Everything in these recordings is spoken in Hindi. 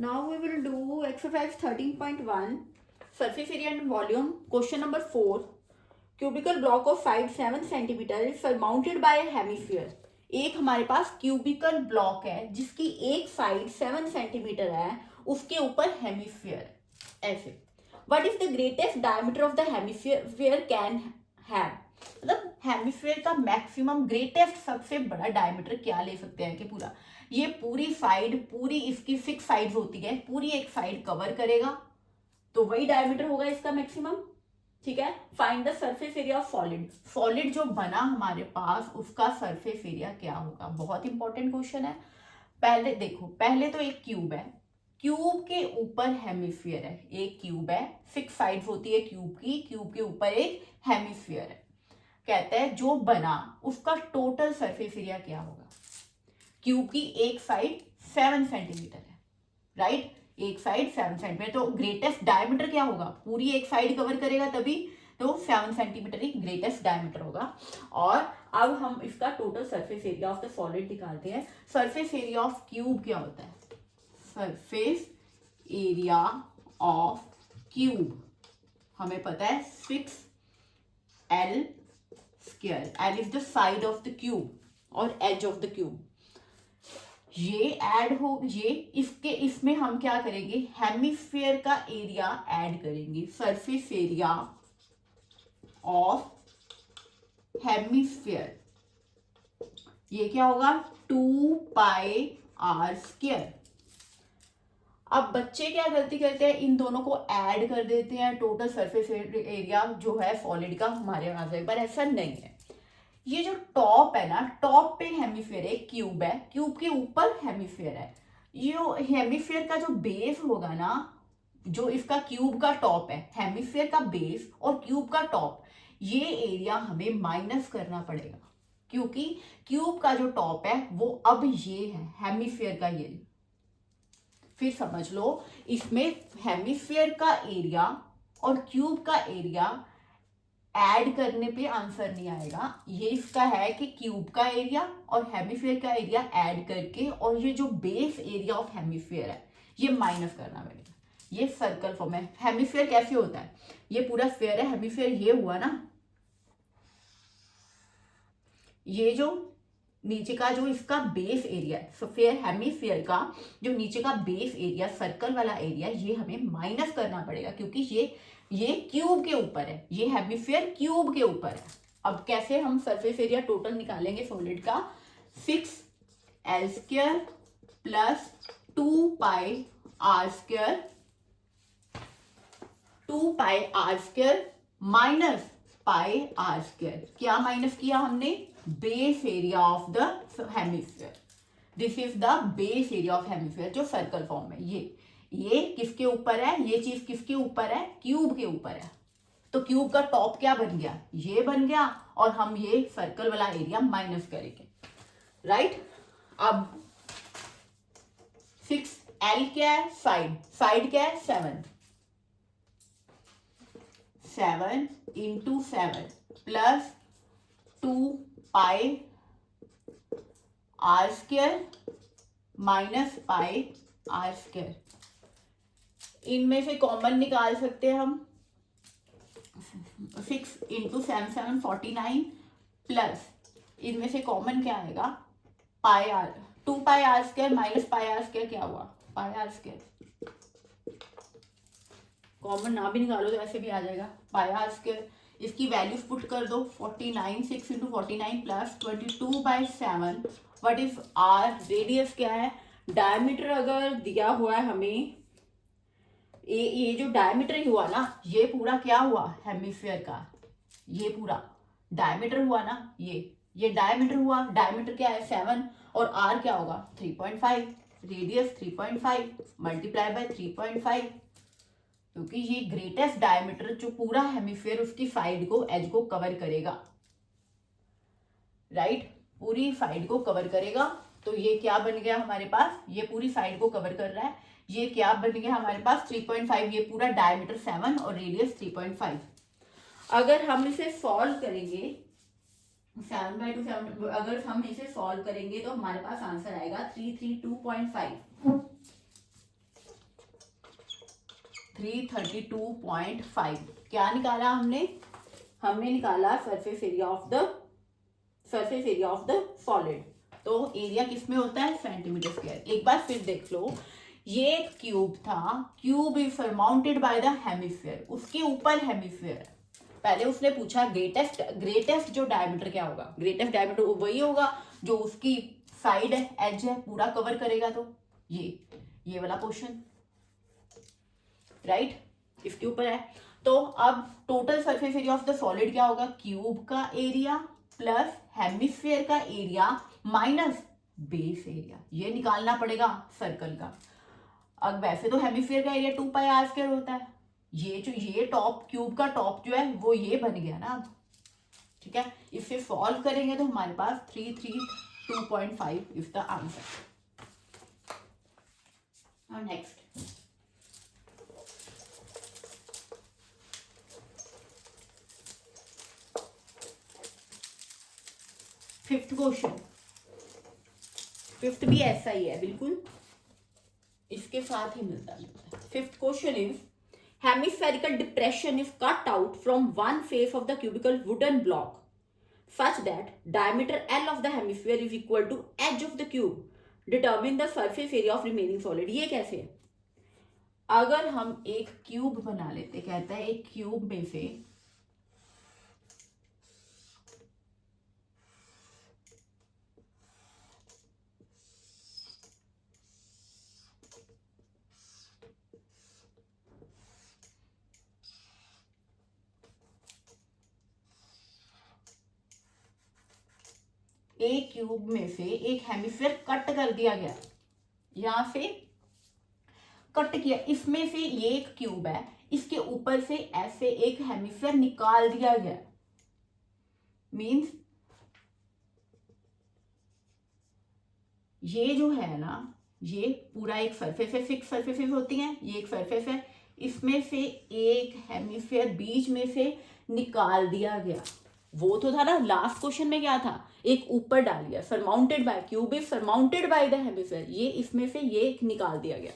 Now we will do exercise 13.1 surface area and volume. Question number 4. Cubical block of side 7 cm is surmounted by a hemisphere. एक हमारे पास क्यूबिकल ब्लॉक है जिसकी एक साइड 7 सेंटीमीटर है, उसके ऊपर हेमिस्फीयर ऐसे. What is the greatest diameter of the hemisphere can have. मतलब हेमिस्फीयर का मैक्सिमम ग्रेटेस्ट सबसे बड़ा डायमीटर क्या ले सकते हैं कि पूरा ये पूरी साइड, पूरी इसकी 6 साइड्स होती है, पूरी एक साइड कवर करेगा तो वही डायमीटर होगा इसका मैक्सिमम. ठीक है. Find the surface area of solid. Solid जो बना हमारे पास उसका सरफेस एरिया क्या होगा. बहुत इंपॉर्टेंट क्वेश्चन है. पहले देखो, पहले तो एक क्यूब है, क्यूब के ऊपर हेमिस्फीयर है. एक क्यूब है, 6 साइड्स होती है क्यूब की, क्यूब के ऊपर एक हेमिस्फीयर है. कहते हैं जो बना उसका टोटल सरफेस एरिया क्या होगा. क्यूब की एक साइड 7 सेंटीमीटर है, राइट. एक साइड 7 सेंटीमीटर, तो ग्रेटेस्ट डायमीटर क्या होगा. पूरी एक साइड कवर करेगा तभी, तो 7 सेंटीमीटर ही ग्रेटेस्ट डायमीटर होगा. और अब हम इसका total surface area of the solid निकालते हैं. सरफेस एरिया ऑफ क्यूब क्या होता है. सरफेस एरिया ऑफ क्यूब हमें पता है 6L square. L is the side of the cube और एज ऑफ द क्यूब. ये ऐड हो, ये इसके इसमें हम क्या करेंगे, हेमिस्फीयर का एरिया ऐड करेंगे. सरफेस एरिया ऑफ हेमिस्फीयर ये क्या होगा 2πr स्क्वायर. अब बच्चे क्या गलती करते हैं, इन दोनों को ऐड कर देते हैं. टोटल सरफेस एरिया जो है सॉलिड का हमारे पास है, पर ऐसा नहीं है. ये जो टॉप है ना, टॉप पे हेमिस्फीयर है, क्यूब है, क्यूब के ऊपर हेमिस्फीयर है. ये हेमिस्फीयर का जो बेस होगा ना, जो इसका क्यूब का टॉप है, हेमिस्फीयर का बेस और क्यूब का टॉप, ये एरिया हमें माइनस करना पड़ेगा क्योंकि क्यूब का जो टॉप है वो अब ये है हेमिस्फीयर का ये. फिर समझ लो, इसमें हेमिस्फीयर का एरिया और क्यूब का एरिया ऐड करने पे आंसर नहीं आएगा. ये इसका है कि क्यूब का एरिया और हेमिस्फीयर का एरिया ऐड करके, और ये जो बेस एरिया ऑफ हेमिस्फीयर है ये माइनस करना पड़ेगा. ये सर्कल फॉर्म है. हेमिस्फीयर कैसे होता है, ये पूरा स्फीयर है, हेमिस्फीयर ये हुआ ना, ये जो नीचे का जो इसका बेस एरिया है स्फीयर हेमिस्फीयर का, जो नीचे का बेस एरिया सर्कल वाला एरिया, ये हमें माइनस करना पड़ेगा क्योंकि ये क्यूब के ऊपर है, ये हेमिस्फीयर क्यूब के ऊपर है. अब कैसे हम सरफेस एरिया टोटल निकालेंगे सॉलिड का. 6L square plus 2πr square, 2πr square minus πr square. क्या माइनस किया हमने, base area of the hemisphere. This is the base area of hemisphere जो सर्कल फॉर्म है. ये किसके ऊपर है, ये चीज किसके ऊपर है, क्यूब के ऊपर है. तो क्यूब का टॉप क्या बन गया, ये बन गया, और हम ये सर्कल वाला एरिया माइनस करेंगे, राइट. अब 6L क्या है, साइड क्या है 7 into 7 plus 2πr square minus πr square. इनमें से कॉमन निकाल सकते हैं हम. 6 इंटू 7 49 प्लस इनमें से कॉमन क्या आएगा, πr. 2πr square minus πr square क्या हुआ, πr स्क्वायर. कॉमन ना भी निकालो तो ऐसे भी आ जाएगा πr स्क्वायर. इसकी वैल्यूज पुट कर दो. 49 6 into 49 plus 22/7. What is r. Radius क्या है, डायमीटर अगर दिया हुआ है हमें, ये जो डायमीटर हुआ ना, ये पूरा क्या हुआ हेमिस्फीयर का, ये पूरा डायमीटर हुआ ना, ये डायमीटर हुआ. डायमीटर क्या है 7 और आर क्या होगा 3.5. रेडियस 3.5 मल्टीप्लाई बाय 3.5, क्योंकि ये ग्रेटेस्ट डायमीटर जो पूरा हेमिस्फीयर उसकी साइड को, एज को कवर करेगा, राइट. पूरी साइड को कवर करेगा. तो ये क्या बन गया हमारे पास, ये पूरी साइड को कवर कर रहा है. ये क्या बन गया हमारे पास 3.5. ये पूरा डायमीटर 7 और रेडियस 3.5. अगर हम इसे सॉल्व करेंगे 7/2 7, अगर हम इसे सॉल्व करेंगे तो हमारे पास आंसर आएगा 332.5. 332.5। क्या निकाला हमने निकाला surface area of the solid. तो एरिया किस में होता है, सेंटीमीटर स्क्वायर। एक बार फिर देख लो, ये एक क्यूब था, cube is surmounted by the hemisphere, उसके ऊपर हेमिस्फीयर। पहले उसने पूछा ग्रेटेस्ट जो डायमीटर क्या होगा, ग्रेटेस्ट डायमीटर वही होगा जो उसकी साइड है, एज है, पूरा कवर करेगा। तो ये वाला पोर्शन, राइट, इसके ऊपर है। तो अब total surface area of the solid क्या होगा, क्यूब का एरिया प्लस हेमिस्फीयर का एरिया माइनस बेस एरिया, ये निकालना पड़ेगा सर्कल का। अब वैसे तो हेमिस्फीयर का एरिया 2πr² होता है, ये टॉप, क्यूब का टॉप जो है वो ये बन गया ना अब, ठीक है। इसे सॉल्व करेंगे तो हमारे पास 332.5 is the answer. Next, fifth question. Fifth भी ऐसा ही है बिल्कुल, इसके साथ ही मिलता है। Fifth question is hemispherical depression is cut out from one face of the cubical wooden block such that diameter L of the hemisphere is equal to edge of the cube. Determine the surface area of remaining solid. ये कैसे है, अगर हम एक क्यूब बना लेते, कहता है एक क्यूब में से एक क्यूब में से एक हेमिस्फीयर कट कर दिया गया, यहां से कट किया, इसमें से ये एक क्यूब है, इसके ऊपर से ऐसे एक हेमिस्फीयर निकाल दिया गया, मींस ये जो है ना, ये पूरा एक सरफेस है, फिक्स सरफेसेस होती हैं, ये एक सरफेस है, इसमें से एक हेमिस्फीयर बीच में से निकाल दिया गया। वो तो था ना लास्ट क्वेश्चन में, क्या था, एक ऊपर डाल दिया, surmounted bye, cube is surmounted by the hemisphere, ये इसमें से ये निकाल दिया गया।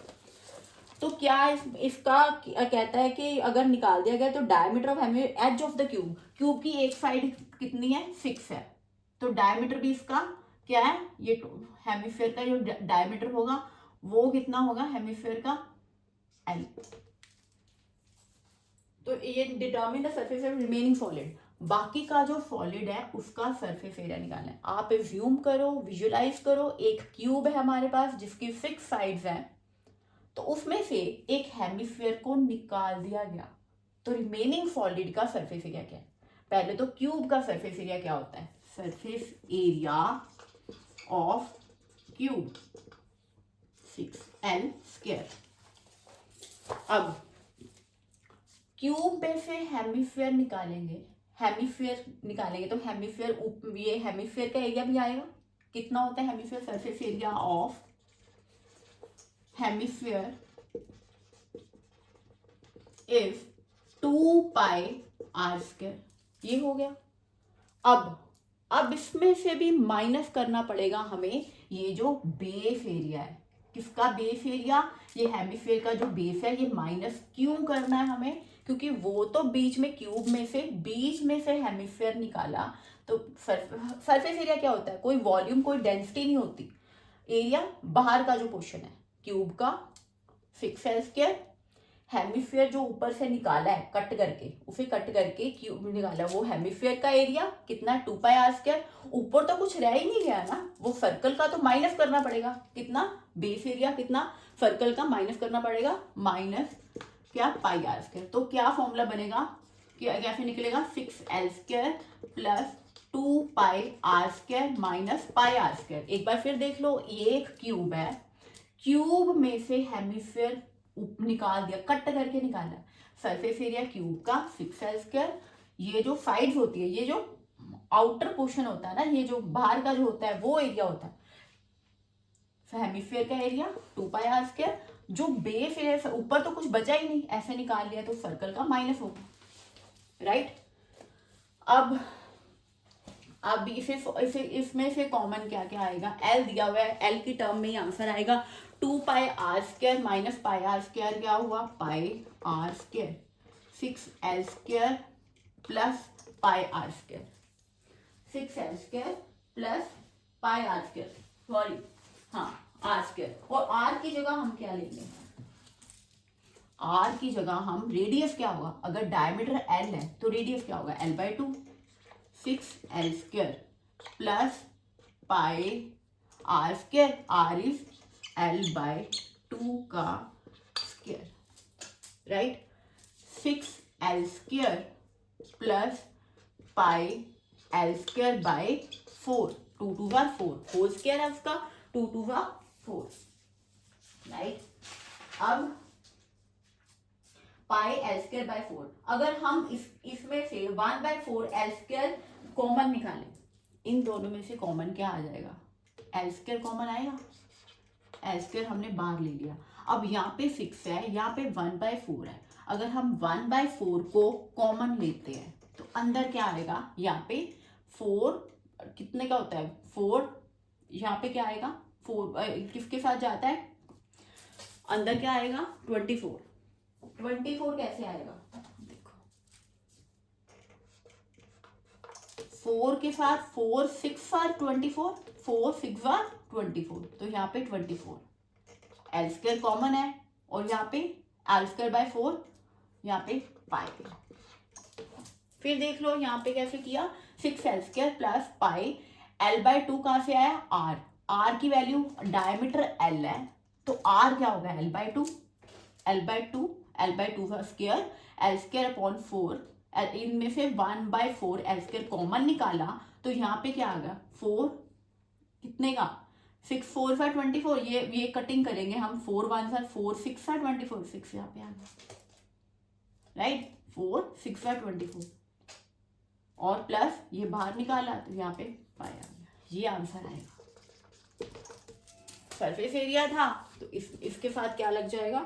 तो क्या इसका कहता है कि अगर निकाल दिया गया तो diameter of edge of the cube की एक साइड कितनी है, 6 है, तो डायमीटर भी इसका क्या है, ये हेमिस्फीयर का जो डायमीटर होगा वो कितना होगा, हेमिस्फीयर का L। तो ये determine the surface of remaining solid, बाकी का जो सॉलिड है उसका सरफेस एरिया निकालना है। आप एज्यूम करो, विजुलाइज करो, एक क्यूब है हमारे पास जिसकी 6 साइड्स हैं, तो उसमें से एक हेमिस्फीयर को निकाल दिया गया, तो रिमेनिंग सॉलिड का सरफेस एरिया क्या है। पहले तो क्यूब का सरफेस एरिया क्या होता है, surface area of cube 6L²। अब क्यूब में से हेमिस्फीयर निकालेंगे तो हेमिस्फीयर, ये हेमिस्फीयर का एरिया भी आएगा, कितना होता है hemisphere, surface area of hemisphere is 2πr², ये हो गया। अब इसमें से भी माइनस करना पड़ेगा हमें ये जो बेस एरिया है, किसका बेस एरिया, ये हेमिस्फीयर का जो बेस है, ये माइनस क्यों करना है हमें, क्योंकि वो तो बीच में क्यूब में से हेमिस्फीयर निकाला, तो सरफेस एरिया क्या होता है, कोई वॉल्यूम, कोई डेंसिटी नहीं होती, एरिया बाहर का जो पोर्शन है क्यूब का 6L², हेमिस्फीयर जो ऊपर से निकाला है कट करके क्यूब निकाला, वो हेमिस्फीयर का एरिया कितना है, 2πr²। ऊपर तो कुछ रह ही नहीं गया ना, वो सर्कल का तो माइनस करना पड़ेगा, कितना, बेस एरिया कितना, सर्कल का माइनस करना पड़ेगा, माइनस क्या, πr²। तो क्या फॉर्मूला बनेगा, कैसे निकलेगा, 6L² plus 2πr² minus πr²। एक बार फिर देख लो, ये एक क्यूब है, क्यूब में से हेमिस्फीयर निकाल दिया, कट करके निकाला, सरफेस एरिया क्यूब का 6L², ये जो साइड्स होती है, ये जो आउटर पोर्शन होता है ना, ये जो बाहर का जो होता है वो एरिया होता है हेमिस्फीयर का एरिया 2πr², जो बेस एरिया ऊपर तो कुछ बचा ही नहीं, ऐसे निकाल लिया तो सर्कल का माइनस होगा, राइट। अब इसे इसमें से कॉमन क्या क्या आएगा, एल दिया हुआ है, एल की टर्म में ही आंसर आएगा 2 pi are square minus pi are square क्या हुआ, pi are square, 6l square plus pi are square, 6l square plus pi are square, sorry हाँ आर स्क्वायर, और आर की जगह हम क्या लेंगे, आर की जगह हम रेडियस क्या होगा, अगर डायमीटर एल है तो रेडियस क्या होगा l/2, 6l square plus pi are square, r is l/2 का square, right, 6l square plus pi l square by 4, 2 2 जार 4, होल स्क्वायर है उसका, 2 2 जार 4, राइट। अब पाई एल स्क्वायर बाय 4, अगर हम इसमें से 1/4 एल स्क्वायर कॉमन निकालें, इन दोनों में से कॉमन क्या आ जाएगा, एल स्क्वायर कॉमन आएगा, एल स्क्वायर हमने बाहर ले लिया। अब यहाँ पे 6 है, यहाँ पे 1/4 है, अगर हम 1/4 को कॉमन लेते हैं तो अंदर क्या आएगा, यहाँ पे 4 कितने का होता है 4, यहाँ पे क्या आएगा 4 किसके साथ जाता है, अंदर क्या आएगा 24, 24 कैसे आएगा, देखो 4 के साथ 4 6 बार 24, 4 6 बार 24, तो यहाँ पे 24, एल स्क्वायर कॉमन है, और यहाँ पे एल स्क्वायर बाय 4, यहाँ पे पाई, फिर देख लो यहाँ पे कैसे किया, 6l स्क्वायर प्लस पाई, l/2 कहाँ से आया, r, r की वैल्यू डायमीटर l है, तो r क्या होगा l/2, l/2 का स्क्वायर, l स्क्वायर अपॉन 4, इनमें से 1/4 l स्क्वायर कॉमन निकाला, तो यहाँ पे क्या आ गया 4, कितने का 6 4 5 24, ये कटिंग करेंगे हम, 4 1 4 6 24, 6 यहाँ पे आ गया, राइट, 4 6 24, और प्लस ये बाहर निकाला तो यहाँ पे पाई आ गया, ये आंसर आएगा। सरफेस एरिया था तो इसके साथ क्या लग जाएगा,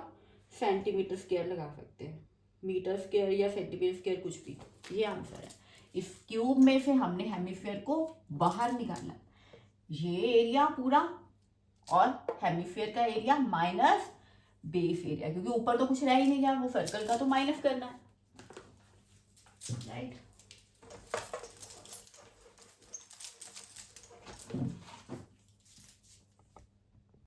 सेंटीमीटर स्क्वायर लगा सकते हैं, मीटर स्क्वायर या सेंटीमीटर स्क्वायर कुछ भी, ये आंसर है। इस क्यूब में से हमने हेमिस्फीयर को बाहर निकाला, ये एरिया पूरा और हेमिस्फीयर का एरिया माइनस बेस एरिया, क्योंकि ऊपर तो कुछ रह ही नहीं गया, वो सर्कल का तो माइनस करना है, राइट।